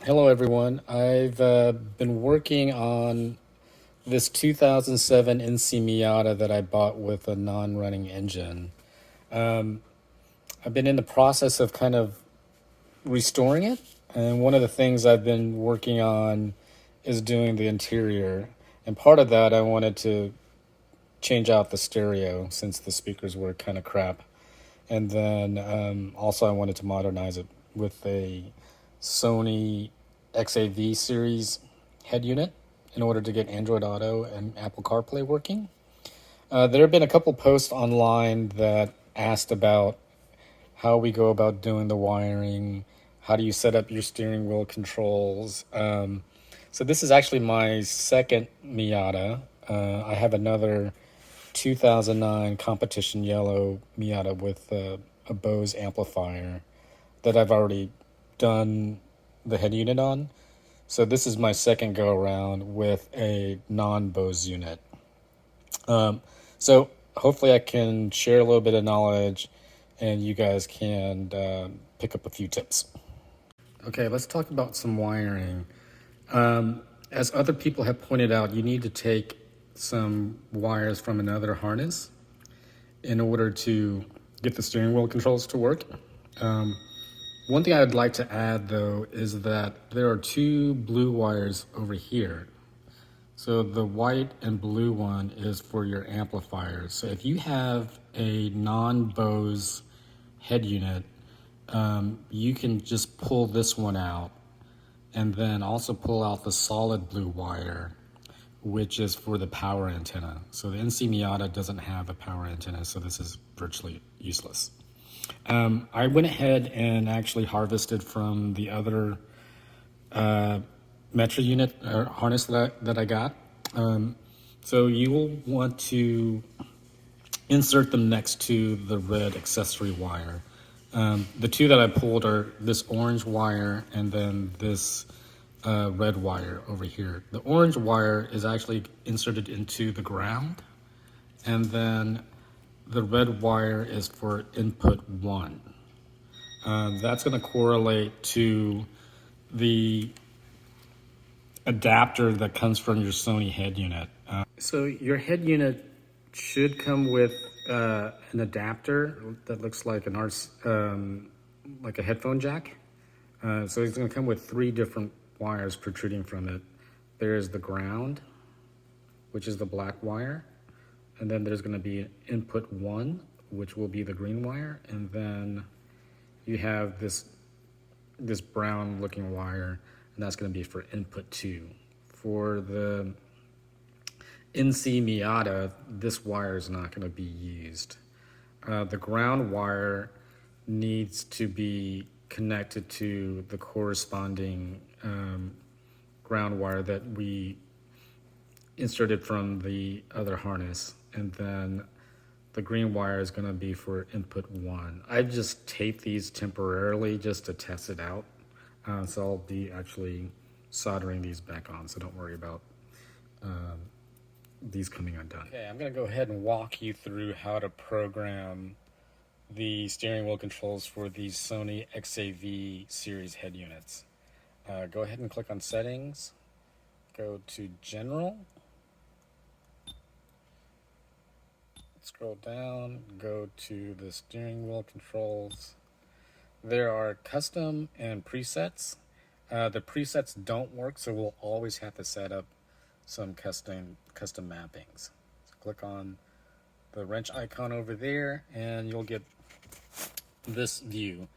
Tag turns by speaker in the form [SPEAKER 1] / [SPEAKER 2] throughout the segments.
[SPEAKER 1] Hello, everyone. I've been working on this 2007 NC Miata that I bought with a non-running engine. I've been in the process of kind of restoring it, and one of the things I've been working on is doing the interior. And part of that, I wanted to change out the stereo since the speakers were kind of crap. And then also, I wanted to modernize it with a Sony XAV series head unit in order to get Android Auto and Apple CarPlay working. There have been a couple posts online that asked about how we go about doing the wiring, how do you set up your steering wheel controls. So this is actually my second Miata. I have another 2009 competition yellow Miata with a Bose amplifier that I've already done the head unit on. So this is my second go around with a non-Bose unit. So hopefully I can share a little bit of knowledge and you guys can pick up a few tips. Okay, let's talk about some wiring. As other people have pointed out, you need to take some wires from another harness in order to get the steering wheel controls to work. One thing I'd like to add though is that there are two blue wires over here. So the white and blue one is for your amplifiers. So if you have a non-Bose head unit, you can just pull this one out and then also pull out the solid blue wire, which is for the power antenna. So the NC Miata doesn't have a power antenna, so this is virtually useless. I went ahead and actually harvested from the other Metro unit or harness that I got. So you will want to insert them next to the red accessory wire. The two that I pulled are this orange wire and then this red wire over here. The orange wire is actually inserted into the ground, and then the red wire is for input 1. That's going to correlate to the adapter that comes from your Sony head unit. So your head unit should come with an adapter that looks like like a headphone jack. So it's going to come with 3 different wires protruding from it. There's the ground, which is the black wire, and then there's going to be input 1, which will be the green wire, and then you have this brown looking wire, and that's going to be for input 2. For the NC Miata, this wire is not going to be used. The ground wire needs to be connected to the corresponding ground wire that we inserted from the other harness, and then the green wire is going to be for input 1. I just taped these temporarily just to test it out, so I'll be actually soldering these back on, so don't worry about these coming undone. Okay, I'm going to go ahead and walk you through how to program the steering wheel controls for these Sony XAV series head units. Go ahead and click on settings, go to general, scroll down, go to the steering wheel controls. There are custom and presets. The presets don't work, so we'll always have to set up some custom mappings. So click on the wrench icon over there and you'll get this view.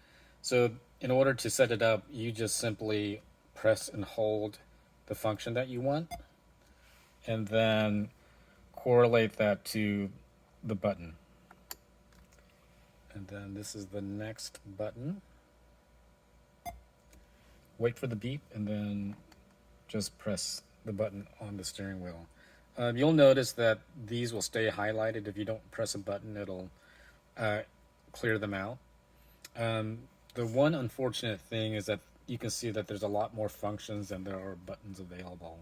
[SPEAKER 1] So in order to set it up, you just simply press and hold the function that you want and then correlate that to the button. And then this is the next button. Wait for the beep and then just press the button on the steering wheel. You'll notice that these will stay highlighted. If you don't press a button, it'll clear them out. The one unfortunate thing is that you can see that there's a lot more functions than there are buttons available.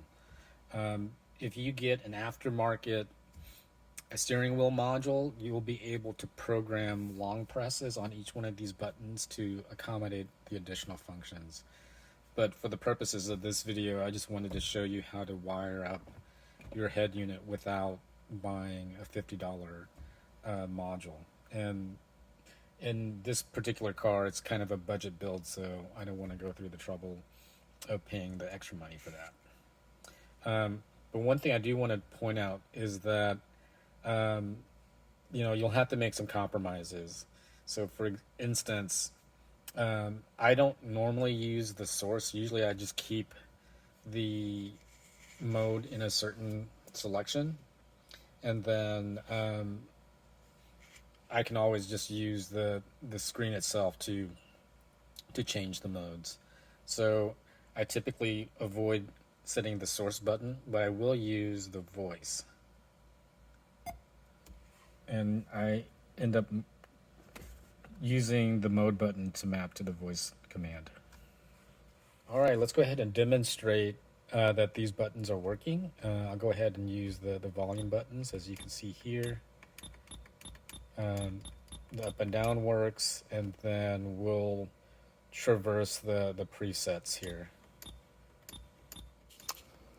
[SPEAKER 1] If you get an aftermarket steering wheel module, you will be able to program long presses on each one of these buttons to accommodate the additional functions. But for the purposes of this video, I just wanted to show you how to wire up your head unit without buying a $50 module. And in this particular car, it's kind of a budget build, so I don't want to go through the trouble of paying the extra money for that. But one thing I do want to point out is that you'll have to make some compromises. So for instance, I don't normally use the source. Usually I just keep the mode in a certain selection, and then I can always just use the screen itself to change the modes. So I typically avoid setting the source button, but I will use the voice. And I end up using the mode button to map to the voice command. All right, let's go ahead and demonstrate that these buttons are working. I'll go ahead and use the volume buttons, as you can see here. The up and down works, and then we'll traverse the presets here.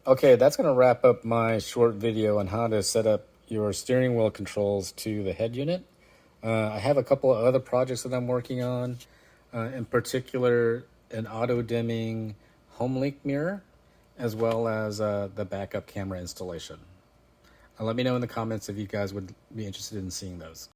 [SPEAKER 1] Okay, that's going to wrap up my short video on how to set up your steering wheel controls to the head unit. I have a couple of other projects that I'm working on, in particular an auto-dimming home link mirror, as well as the backup camera installation. Let me know in the comments if you guys would be interested in seeing those.